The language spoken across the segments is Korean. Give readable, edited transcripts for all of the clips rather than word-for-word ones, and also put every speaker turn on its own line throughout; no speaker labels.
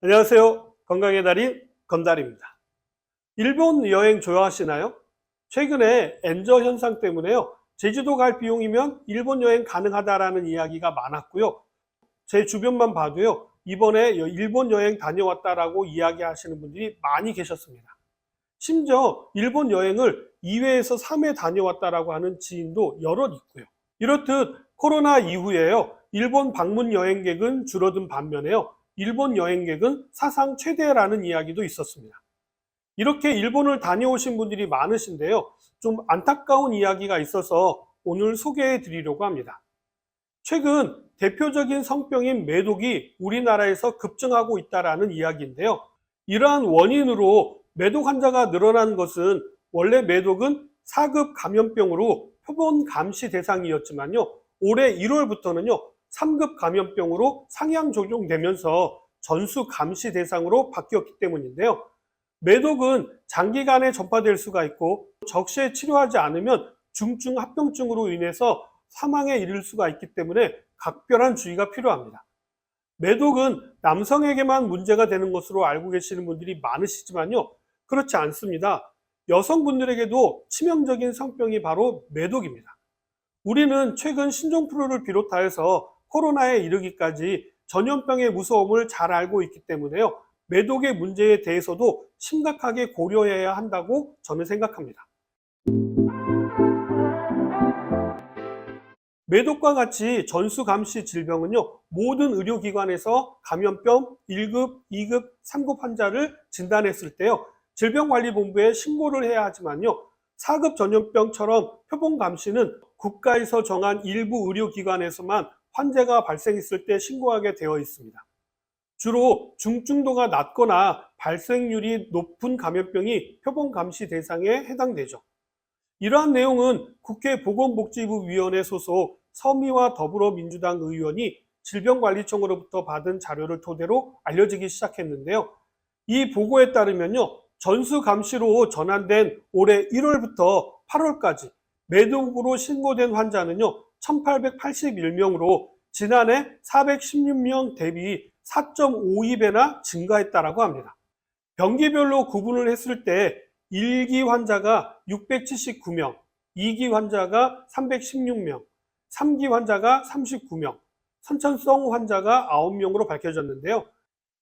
안녕하세요. 건강의 달인 건달입니다. 일본 여행 좋아하시나요? 최근에 엔저 현상 때문에요. 제주도 갈 비용이면 일본 여행 가능하다라는 이야기가 많았고요. 제 주변만 봐도요. 이번에 일본 여행 다녀왔다라고 이야기하시는 분들이 많이 계셨습니다. 심지어 일본 여행을 2회에서 3회 다녀왔다라고 하는 지인도 여럿 있고요. 이렇듯 코로나 이후에요. 일본 방문 여행객은 줄어든 반면에요. 일본 여행객은 사상 최대라는 이야기도 있었습니다. 이렇게 일본을 다녀오신 분들이 많으신데요. 좀 안타까운 이야기가 있어서 오늘 소개해 드리려고 합니다. 최근 대표적인 성병인 매독이 우리나라에서 급증하고 있다는 이야기인데요. 이러한 원인으로 매독 환자가 늘어난 것은 원래 매독은 4급 감염병으로 표본 감시 대상이었지만요. 올해 1월부터는요. 3급 감염병으로 상향 적용되면서 전수 감시 대상으로 바뀌었기 때문인데요. 매독은 장기간에 전파될 수가 있고 적시에 치료하지 않으면 중증 합병증으로 인해서 사망에 이를 수가 있기 때문에 각별한 주의가 필요합니다. 매독은 남성에게만 문제가 되는 것으로 알고 계시는 분들이 많으시지만요. 그렇지 않습니다. 여성분들에게도 치명적인 성병이 바로 매독입니다. 우리는 최근 신종플루를 비롯하여서 코로나에 이르기까지 전염병의 무서움을 잘 알고 있기 때문에요. 매독의 문제에 대해서도 심각하게 고려해야 한다고 저는 생각합니다. 매독과 같이 전수감시 질병은요, 모든 의료기관에서 감염병 1급, 2급, 3급 환자를 진단했을 때요, 질병관리본부에 신고를 해야 하지만요, 4급 전염병처럼 표본감시는 국가에서 정한 일부 의료기관에서만 환자가 발생했을 때 신고하게 되어 있습니다. 주로 중증도가 낮거나 발생률이 높은 감염병이 표본감시 대상에 해당되죠. 이러한 내용은 국회 보건복지부위원회 소속 서미화 더불어민주당 의원이 질병관리청으로부터 받은 자료를 토대로 알려지기 시작했는데요. 이 보고에 따르면요. 전수감시로 전환된 올해 1월부터 8월까지 매독으로 신고된 환자는요. 1881명으로 지난해 416명 대비 4.52배나 증가했다고 합니다. 병기별로 구분을 했을 때 1기 환자가 679명, 2기 환자가 316명, 3기 환자가 39명, 선천성 환자가 9명으로 밝혀졌는데요.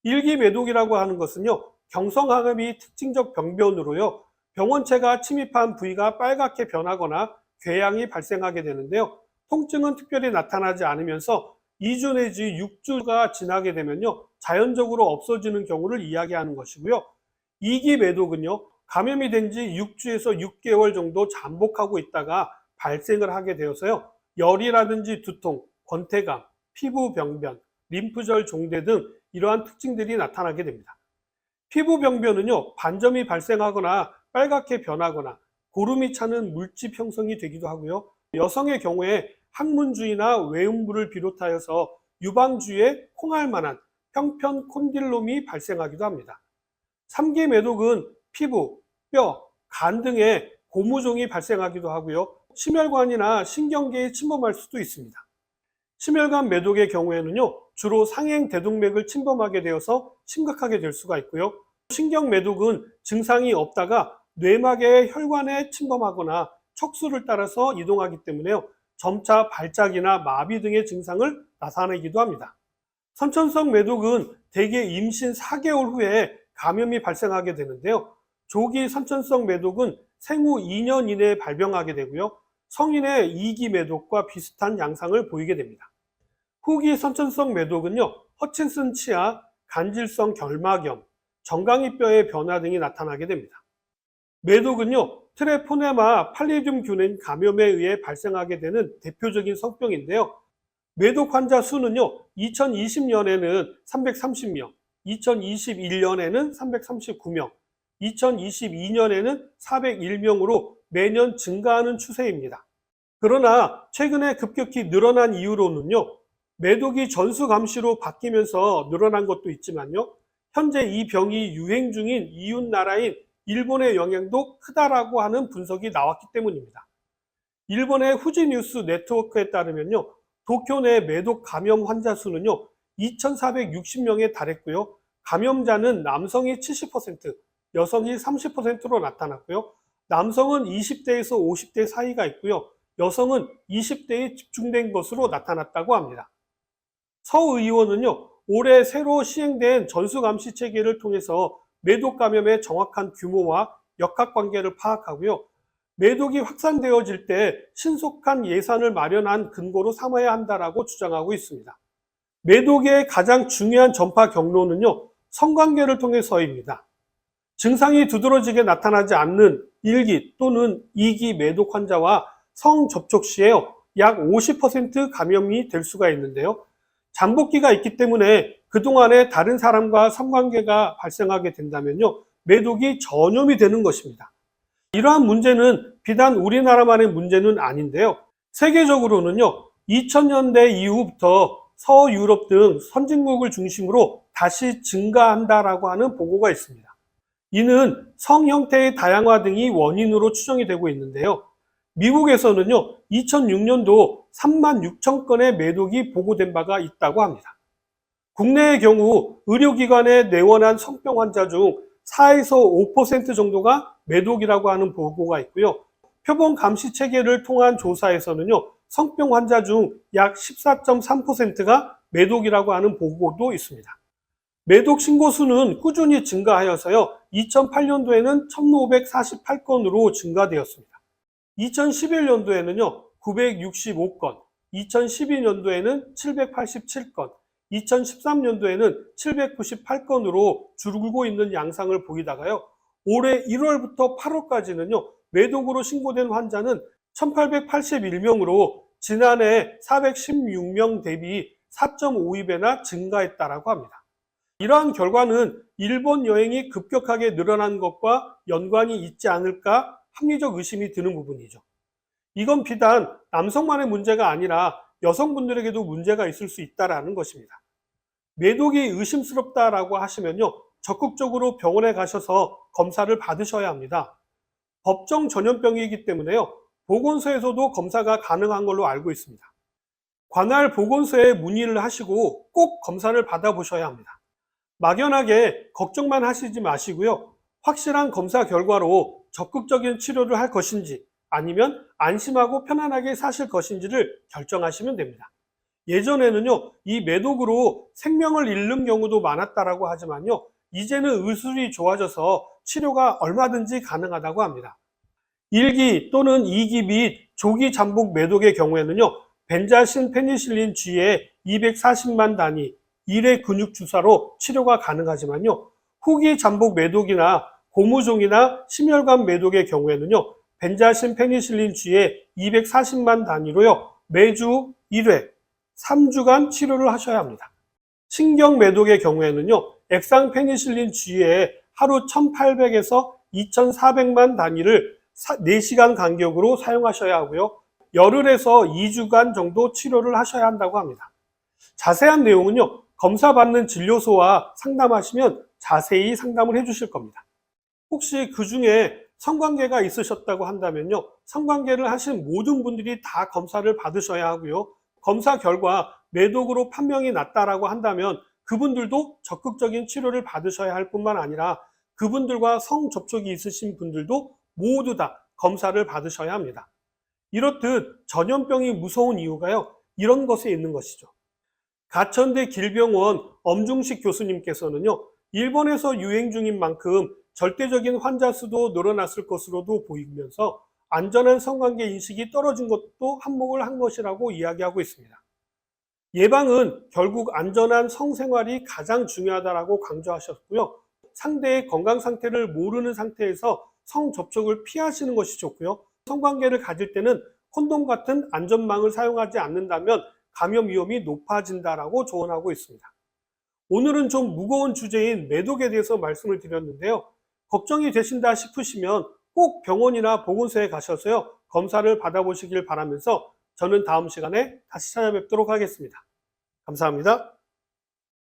1기 매독이라고 하는 것은요, 경성암이 특징적 병변으로요, 병원체가 침입한 부위가 빨갛게 변하거나 궤양이 발생하게 되는데요. 통증은 특별히 나타나지 않으면서 2주 내지 6주가 지나게 되면요, 자연적으로 없어지는 경우를 이야기하는 것이고요. 2기 매독은요, 감염이 된 지 6주에서 6개월 정도 잠복하고 있다가 발생을 하게 되어서요, 열이라든지 두통, 권태감, 피부 병변, 림프절 종대 등 이러한 특징들이 나타나게 됩니다. 피부 병변은요, 반점이 발생하거나 빨갛게 변하거나 고름이 차는 물집 형성이 되기도 하고요. 여성의 경우에 항문주의나 외음부를 비롯하여서 유방주에 콩할 만한 평편 콘딜롬이 발생하기도 합니다. 3기 매독은 피부, 뼈, 간 등의 고무종이 발생하기도 하고요. 심혈관이나 신경계에 침범할 수도 있습니다. 심혈관 매독의 경우에는요, 주로 상행 대동맥을 침범하게 되어서 심각하게 될 수가 있고요. 신경 매독은 증상이 없다가 뇌막의 혈관에 침범하거나 척수를 따라서 이동하기 때문에요, 점차 발작이나 마비 등의 증상을 나타내기도 합니다. 선천성 매독은 대개 임신 4개월 후에 감염이 발생하게 되는데요. 조기 선천성 매독은 생후 2년 이내에 발병하게 되고요. 성인의 2기 매독과 비슷한 양상을 보이게 됩니다. 후기 선천성 매독은요, 허친슨 치아, 간질성 결막염, 정강이뼈의 변화 등이 나타나게 됩니다. 매독은요, 트레포네마 팔리듐균인 감염에 의해 발생하게 되는 대표적인 성병인데요. 매독 환자 수는요, 2020년에는 330명, 2021년에는 339명, 2022년에는 401명으로 매년 증가하는 추세입니다. 그러나 최근에 급격히 늘어난 이유로는요, 매독이 전수감시로 바뀌면서 늘어난 것도 있지만요, 현재 이 병이 유행 중인 이웃 나라인 일본의 영향도 크다라고 하는 분석이 나왔기 때문입니다. 일본의 후지 뉴스 네트워크에 따르면요, 도쿄 내 매독 감염 환자 수는요, 2,460명에 달했고요. 감염자는 남성이 70%, 여성이 30%로 나타났고요. 남성은 20대에서 50대 사이가 있고요. 여성은 20대에 집중된 것으로 나타났다고 합니다. 서 의원은요, 올해 새로 시행된 전수감시 체계를 통해서 매독 감염의 정확한 규모와 역학관계를 파악하고요. 매독이 확산되어질 때 신속한 예산을 마련한 근거로 삼아야 한다라고 주장하고 있습니다. 매독의 가장 중요한 전파 경로는요, 성관계를 통해서입니다. 증상이 두드러지게 나타나지 않는 1기 또는 2기 매독 환자와 성접촉 시에 약 50% 감염이 될 수가 있는데요. 잠복기가 있기 때문에 그동안에 다른 사람과 성관계가 발생하게 된다면요, 매독이 전염이 되는 것입니다. 이러한 문제는 비단 우리나라만의 문제는 아닌데요. 세계적으로는요, 2000년대 이후부터 서유럽 등 선진국을 중심으로 다시 증가한다라고 하는 보고가 있습니다. 이는 성 형태의 다양화 등이 원인으로 추정이 되고 있는데요. 미국에서는요, 2006년도 36,000건의 매독이 보고된 바가 있다고 합니다. 국내의 경우 의료기관에 내원한 성병 환자 중 4에서 5% 정도가 매독이라고 하는 보고가 있고요. 표본 감시 체계를 통한 조사에서는요, 성병 환자 중 약 14.3%가 매독이라고 하는 보고도 있습니다. 매독 신고 수는 꾸준히 증가하여서요, 2008년도에는 1,548건으로 증가되었습니다. 2011년도에는요, 965건, 2012년도에는 787건, 2013년도에는 798건으로 줄고 있는 양상을 보이다가요, 올해 1월부터 8월까지는요, 매독으로 신고된 환자는 1,881명으로 지난해 416명 대비 4.52배나 증가했다라고 합니다. 이러한 결과는 일본 여행이 급격하게 늘어난 것과 연관이 있지 않을까 합리적 의심이 드는 부분이죠. 이건 비단 남성만의 문제가 아니라 여성분들에게도 문제가 있을 수 있다는 것입니다. 매독이 의심스럽다라고 하시면요, 적극적으로 병원에 가셔서 검사를 받으셔야 합니다. 법정 전염병이기 때문에요, 보건소에서도 검사가 가능한 걸로 알고 있습니다. 관할 보건소에 문의를 하시고 꼭 검사를 받아보셔야 합니다. 막연하게 걱정만 하시지 마시고요, 확실한 검사 결과로 적극적인 치료를 할 것인지 아니면 안심하고 편안하게 사실 것인지를 결정하시면 됩니다. 예전에는요, 이 매독으로 생명을 잃는 경우도 많았다라고 하지만요, 이제는 의술이 좋아져서 치료가 얼마든지 가능하다고 합니다. 1기 또는 2기 및 조기 잠복 매독의 경우에는요, 벤자신 페니실린 G의 240만 단위 1회 근육 주사로 치료가 가능하지만요, 후기 잠복 매독이나 고무종이나 심혈관 매독의 경우에는요, 벤자신 페니실린 G의 240만 단위로요, 매주 1회 3주간 치료를 하셔야 합니다. 신경 매독의 경우에는요, 액상 페니실린 G의 하루 1800에서 2400만 단위를 4시간 간격으로 사용하셔야 하고요, 열흘에서 2주간 정도 치료를 하셔야 한다고 합니다. 자세한 내용은요, 검사받는 진료소와 상담하시면 자세히 상담을 해주실 겁니다. 혹시 그 중에 성관계가 있으셨다고 한다면요, 성관계를 하신 모든 분들이 다 검사를 받으셔야 하고요, 검사 결과 매독으로 판명이 났다라고 한다면 그분들도 적극적인 치료를 받으셔야 할 뿐만 아니라 그분들과 성접촉이 있으신 분들도 모두 다 검사를 받으셔야 합니다. 이렇듯 전염병이 무서운 이유가요, 이런 것에 있는 것이죠. 가천대 길병원 엄중식 교수님께서는요, 일본에서 유행 중인 만큼 절대적인 환자 수도 늘어났을 것으로도 보이면서 안전한 성관계 인식이 떨어진 것도 한몫을 한 것이라고 이야기하고 있습니다. 예방은 결국 안전한 성생활이 가장 중요하다고 강조하셨고요, 상대의 건강 상태를 모르는 상태에서 성접촉을 피하시는 것이 좋고요, 성관계를 가질 때는 콘돔 같은 안전망을 사용하지 않는다면 감염 위험이 높아진다라고 조언하고 있습니다. 오늘은 좀 무거운 주제인 매독에 대해서 말씀을 드렸는데요, 걱정이 되신다 싶으시면 꼭 병원이나 보건소에 가셔서요, 검사를 받아보시길 바라면서 저는 다음 시간에 다시 찾아뵙도록 하겠습니다. 감사합니다.